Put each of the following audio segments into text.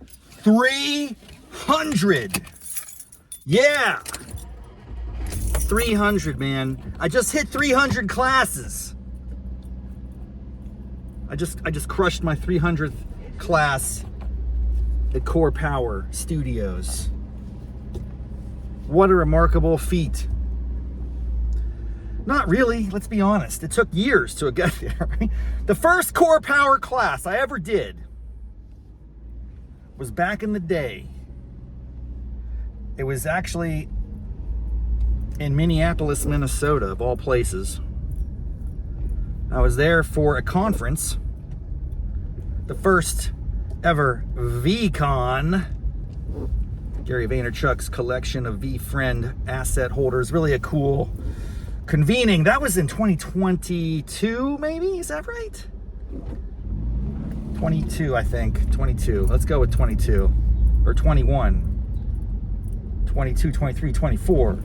300. Yeah. 300, man. I just hit 300 classes. I just crushed my 300th class at Core Power Studios. What a remarkable feat. Not really, let's be honest. It took years to get there. Right? The first Core Power class I ever did was back in the day. It was actually in Minneapolis, Minnesota, of all places. I was there for a conference, the first ever VeeCon, Gary Vaynerchuk's collection of V-Friend asset holders. Really a cool convening. That was in 2022, maybe? Is that right? 22, I think. 22. Let's go with 22. Or 21. 22, 23, 24,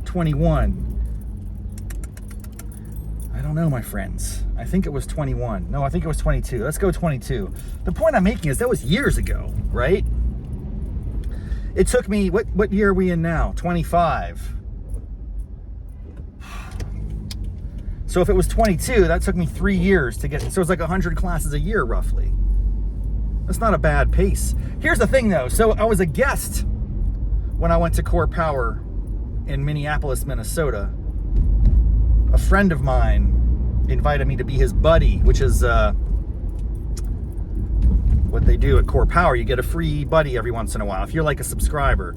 21. I don't know, my friends. I think it was 21. No, I think it was 22. Let's go 22. The point I'm making is that was years ago, right? It took me, what year are we in now? 25. So if it was 22, that took me 3 years to get, so it's like 100 classes a year, roughly. That's not a bad pace. Here's the thing, though. So I was a guest when I went to Core Power in Minneapolis, Minnesota. A friend of mine invited me to be his buddy, which is what they do at Core Power. You get a free buddy every once in a while if you're like a subscriber.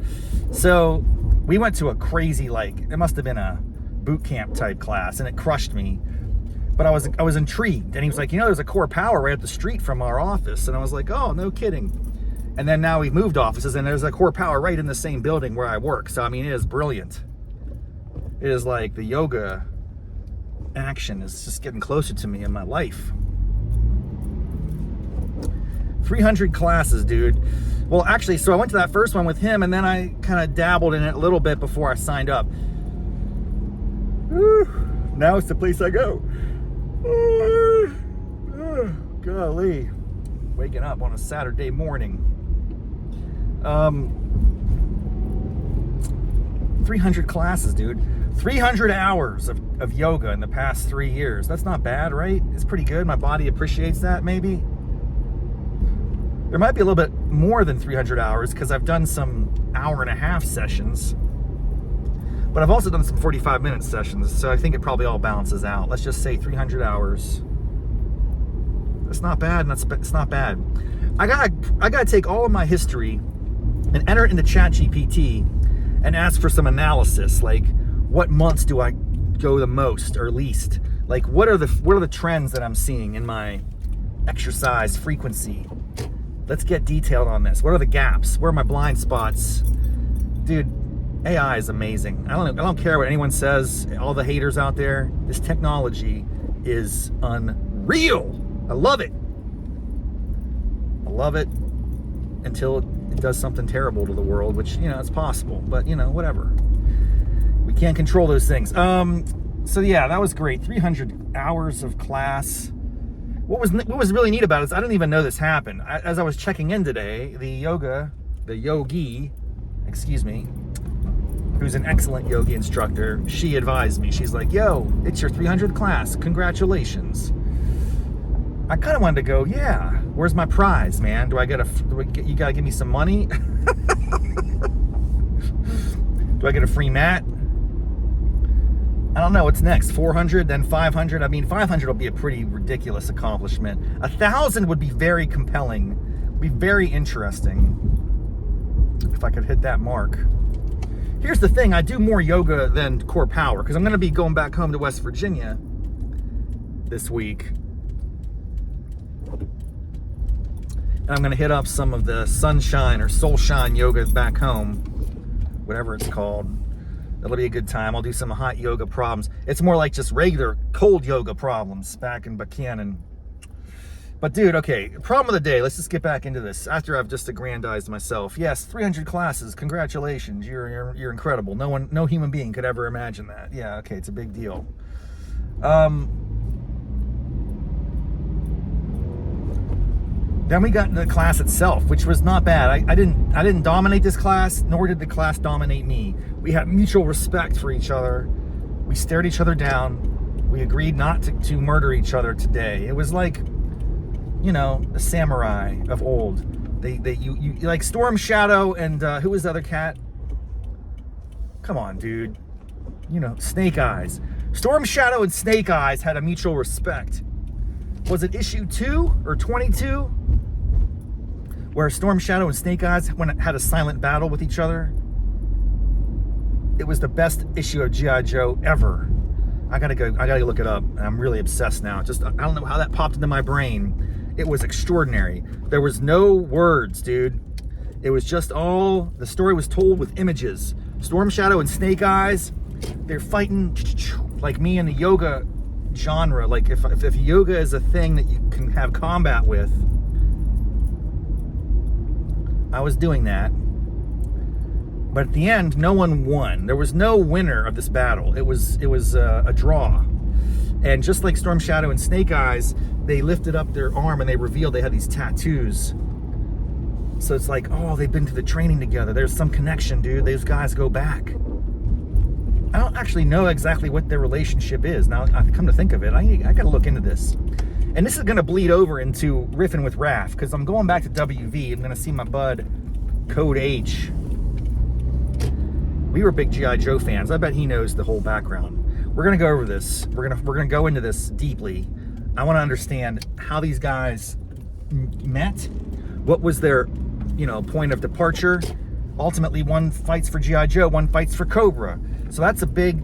So we went to a crazy, like, it must have been a boot camp type class, and it crushed me. But I was intrigued, and he was like, you know, there's a Core Power right up the street from our office. And I was like, oh, no kidding. And then now we've moved offices, and there's a Core Power right in the same building where I work. So, I mean, it is brilliant. It is like the yoga action is just getting closer to me in my life. 300 classes, dude. Well, actually, so I went to that first one with him, and then I kind of dabbled in it a little bit before I signed up. Whew. Now it's the place I go. Golly. Waking up on a Saturday morning. 300 classes, dude. 300 hours of yoga in the past 3 years. That's not bad, right? It's pretty good. My body appreciates that, maybe. There might be a little bit more than 300 hours because I've done some hour-and-a-half sessions. But I've also done some 45-minute sessions, so I think it probably all balances out. Let's just say 300 hours. That's not bad, and it's not bad. I gotta take all of my history and enter it into ChatGPT and ask for some analysis, like what months do I go the most or least? Like what are the trends that I'm seeing in my exercise frequency? Let's get detailed on this. What are the gaps? Where are my blind spots? Dude, AI is amazing. I don't care what anyone says, all the haters out there. This technology is unreal. I love it. I love it until it does something terrible to the world, which, you know, it's possible, but, you know, whatever. We can't control those things. So yeah, that was great. 300 hours of class. What was really neat about it is I didn't even know this happened. As I was checking in today, the yogi, who's an excellent yogi instructor, she advised me. She's like, yo, it's your 300th class. Congratulations. I kind of wanted to go, yeah, where's my prize, man? You gotta give me some money? Do I get a free mat? I don't know, what's next? 400, then 500? I mean, 500 will be a pretty ridiculous accomplishment. 1,000 would be very compelling, be very interesting if I could hit that mark. Here's the thing, I do more yoga than Core Power, because I'm gonna be going back home to West Virginia this week. And I'm gonna hit up some of the sunshine or soulshine yoga back home, whatever it's called. That'll be a good time. I'll do some hot yoga problems. It's more like just regular cold yoga problems back in Buchanan. But dude, okay, problem of the day. Let's just get back into this after I've just aggrandized myself. Yes, 300 classes. Congratulations. You're incredible. No human being could ever imagine that. Yeah, okay, it's a big deal. Then we got into the class itself, which was not bad. I didn't dominate this class, nor did the class dominate me. We had mutual respect for each other. We stared each other down. We agreed not to murder each other today. It was like, you know, the samurai of old. You like Storm Shadow and who was the other cat? Come on, dude. You know, Snake Eyes. Storm Shadow and Snake Eyes had a mutual respect. Was it issue 2 or 22? Where Storm Shadow and Snake Eyes had a silent battle with each other? It was the best issue of G.I. Joe ever. I gotta go look it up. I'm really obsessed now. I don't know how that popped into my brain. It was extraordinary. There was no words, dude. It was just the story was told with images. Storm Shadow and Snake Eyes, they're fighting like me in the yoga genre. Like if yoga is a thing that you can have combat with, I was doing that. But at the end, no one won. There was no winner of this battle. It was a draw. And just like Storm Shadow and Snake Eyes, they lifted up their arm and they revealed they had these tattoos. So it's like, oh, they've been to the training together. There's some connection, dude. Those guys go back. I don't actually know exactly what their relationship is. Now, I've come to think of it, I got to look into this. And this is going to bleed over into riffing with Raff, because I'm going back to WV. I'm going to see my bud, Code H. We were big G.I. Joe fans. I bet he knows the whole background. We're going to go over this. We're going to go into this deeply. I want to understand how these guys met. What was their, point of departure? Ultimately, one fights for G.I. Joe, one fights for Cobra. So that's a big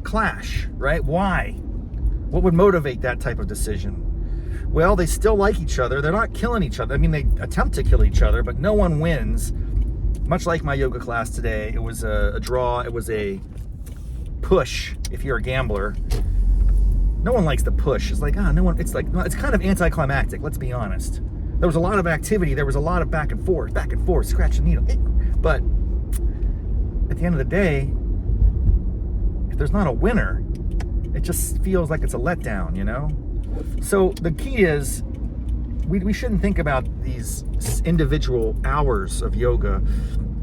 clash, right? Why? What would motivate that type of decision? Well, they still like each other. They're not killing each other. I mean, they attempt to kill each other, but no one wins. Much like my yoga class today, it was a draw. It was a push if you're a gambler. No one likes the push. It's like, no one, it's kind of anticlimactic, let's be honest. There was a lot of activity. There was a lot of back and forth, scratch the needle. But at the end of the day, if there's not a winner, it just feels like it's a letdown, So the key is, we shouldn't think about these individual hours of yoga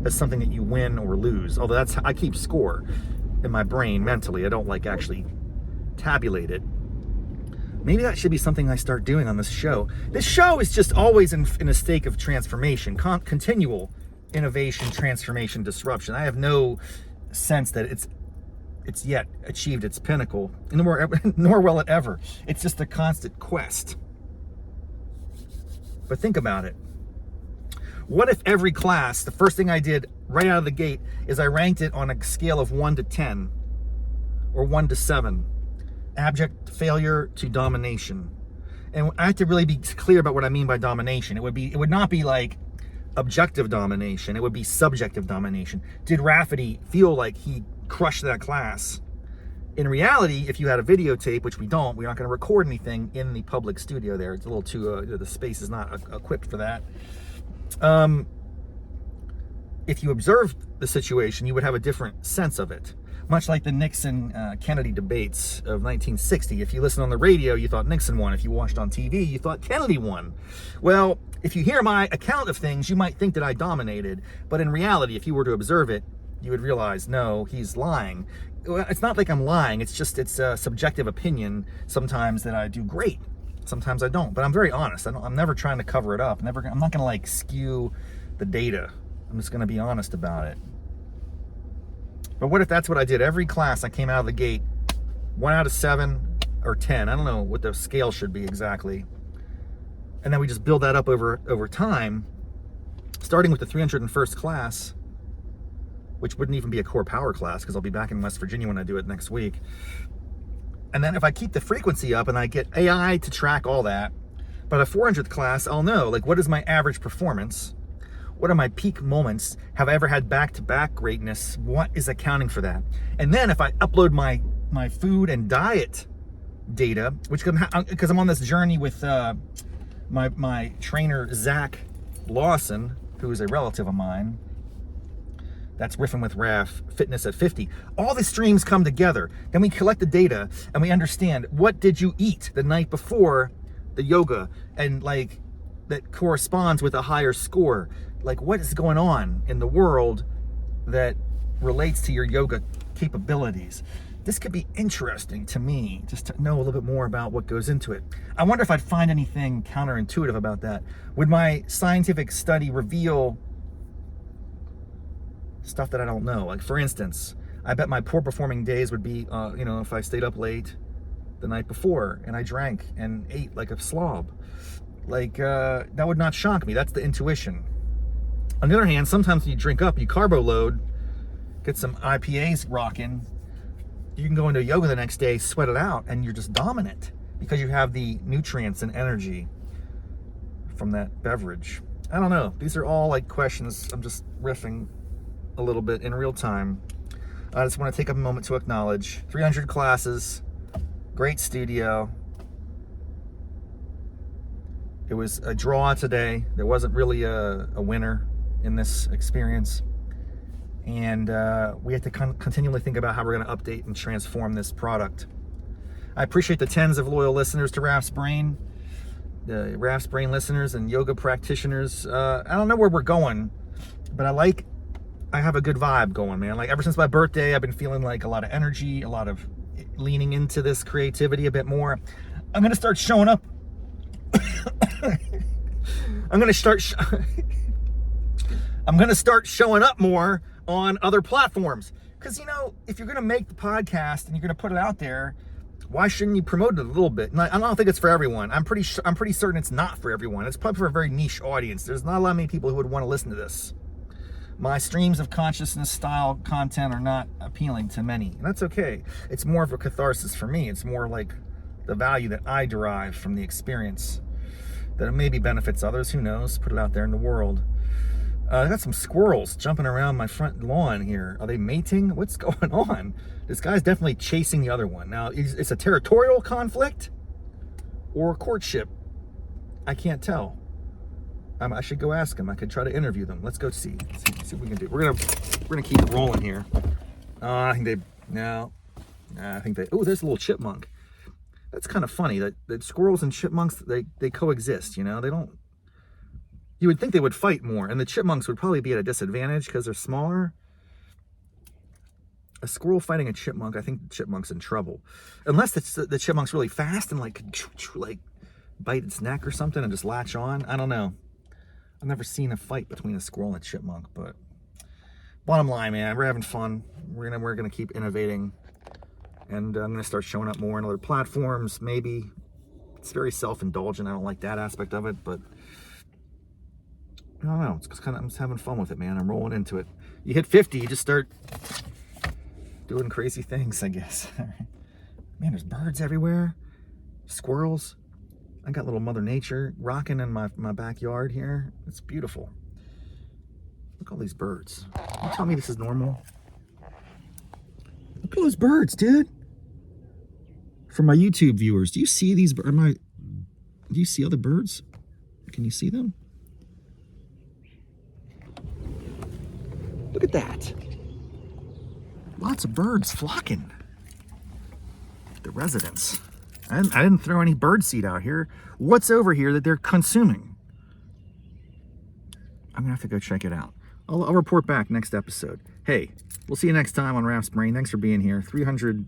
as something that you win or lose. Although I keep score in my brain mentally. I don't actually tabulate it. Maybe that should be something I start doing on this show. This show is just always in a state of transformation, continual innovation, transformation, disruption. I have no sense that it's yet achieved its pinnacle, nor will it ever. It's just a constant quest. But think about it. What if every class, the first thing I did right out of the gate is I ranked it on a scale of 1 to 10 or 1 to 7, abject failure to domination. And I have to really be clear about what I mean by domination. It would not be like objective domination. It would be subjective domination. Did Raffety feel like he crushed that class? In reality, if you had a videotape, which we don't, we're not going to record anything in the public studio there. It's a little too, the space is not equipped for that. If you observed the situation, you would have a different sense of it. Much like the Nixon-Kennedy debates of 1960. If you listened on the radio, you thought Nixon won. If you watched on TV, you thought Kennedy won. Well, if you hear my account of things, you might think that I dominated. But in reality, if you were to observe it, you would realize, no, he's lying. It's not like I'm lying. It's a subjective opinion sometimes that I do great. Sometimes I don't. But I'm very honest. I'm never trying to cover it up. I'm not going to skew the data. I'm just going to be honest about it. But what if that's what I did? Every class I came out of the gate, 1 out of 7 or 10. I don't know what the scale should be exactly. And then we just build that up over time, starting with the 301st class, which wouldn't even be a core power class because I'll be back in West Virginia when I do it next week. And then if I keep the frequency up and I get AI to track all that, by the 400th class, I'll know, what is my average performance? What are my peak moments? Have I ever had back-to-back greatness? What is accounting for that? And then if I upload my food and diet data, because I'm on this journey with my trainer, Zach Lawson, who is a relative of mine. That's Riffing with Raff, Fitness at 50. All the streams come together. Then we collect the data and we understand, what did you eat the night before the yoga? And that corresponds with a higher score. Like, what is going on in the world that relates to your yoga capabilities? This could be interesting to me, just to know a little bit more about what goes into it. I wonder if I'd find anything counterintuitive about that. Would my scientific study reveal stuff that I don't know? Like, for instance, I bet my poor performing days would be, if I stayed up late the night before and I drank and ate like a slob. Like, that would not shock me. That's the intuition. On the other hand, sometimes when you drink up, you carbo load, get some IPAs rocking, you can go into yoga the next day, sweat it out, and you're just dominant because you have the nutrients and energy from that beverage. I don't know. These are all like questions. I'm just riffing a little bit in real time. I just want to take a moment to acknowledge 300 classes, great studio. It was a draw today. There wasn't really a winner in this experience. And we have to continually think about how we're going to update and transform this product. I appreciate the tens of loyal listeners to Raff's Brain, the Raff's Brain listeners and yoga practitioners. I don't know where we're going, but I have a good vibe going, man. Like, ever since my birthday, I've been feeling like a lot of energy, a lot of leaning into this creativity a bit more. I'm going to start showing up. I'm going to start showing up more on other platforms. Because, if you're going to make the podcast and you're going to put it out there, why shouldn't you promote it a little bit? And I don't think it's for everyone. I'm pretty certain it's not for everyone. It's probably for a very niche audience. There's not a lot of many people who would want to listen to this. My streams of consciousness style content are not appealing to many. And that's okay. It's more of a catharsis for me. It's more like the value that I derive from the experience, that it maybe benefits others. Who knows? Put it out there in the world. I got some squirrels jumping around my front lawn here. Are they mating? What's going on? This guy's definitely chasing the other one. Now, it's a territorial conflict or a courtship. I can't tell. I should go ask him. I could try to interview them. Let's go see what we can do. We're gonna keep it rolling here. I think they. Oh, there's a little chipmunk. That's kind of funny that squirrels and chipmunks, they coexist. They don't. You would think they would fight more, and the chipmunks would probably be at a disadvantage because they're smaller. A squirrel fighting a chipmunk, I think the chipmunk's in trouble. Unless the chipmunk's really fast and like bite its neck or something and just latch on. I don't know. I've never seen a fight between a squirrel and a chipmunk, but bottom line, man, we're having fun. We're gonna keep innovating, and I'm gonna start showing up more on other platforms. Maybe it's very self-indulgent. I don't like that aspect of it, but I don't know. I'm just having fun with it, man. I'm rolling into it. You hit 50, you just start doing crazy things, I guess. Man, there's birds everywhere. Squirrels. I got little Mother Nature rocking in my backyard here. It's beautiful. Look at all these birds. You tell me this is normal? Look at those birds, dude. For my YouTube viewers, do you see these? Do you see other birds? Can you see them? Look at that. Lots of birds flocking. The residents. I didn't throw any bird seed out here. What's over here that they're consuming? I'm gonna have to go check it out. I'll report back next episode. Hey, we'll see you next time on Raff's Brain. Thanks for being here. 300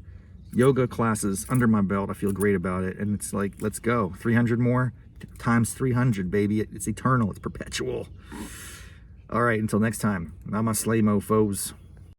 yoga classes under my belt. I feel great about it. And it's like, let's go. 300 more times 300, baby. It's eternal. It's perpetual. All right, until next time. Namaste, mofos.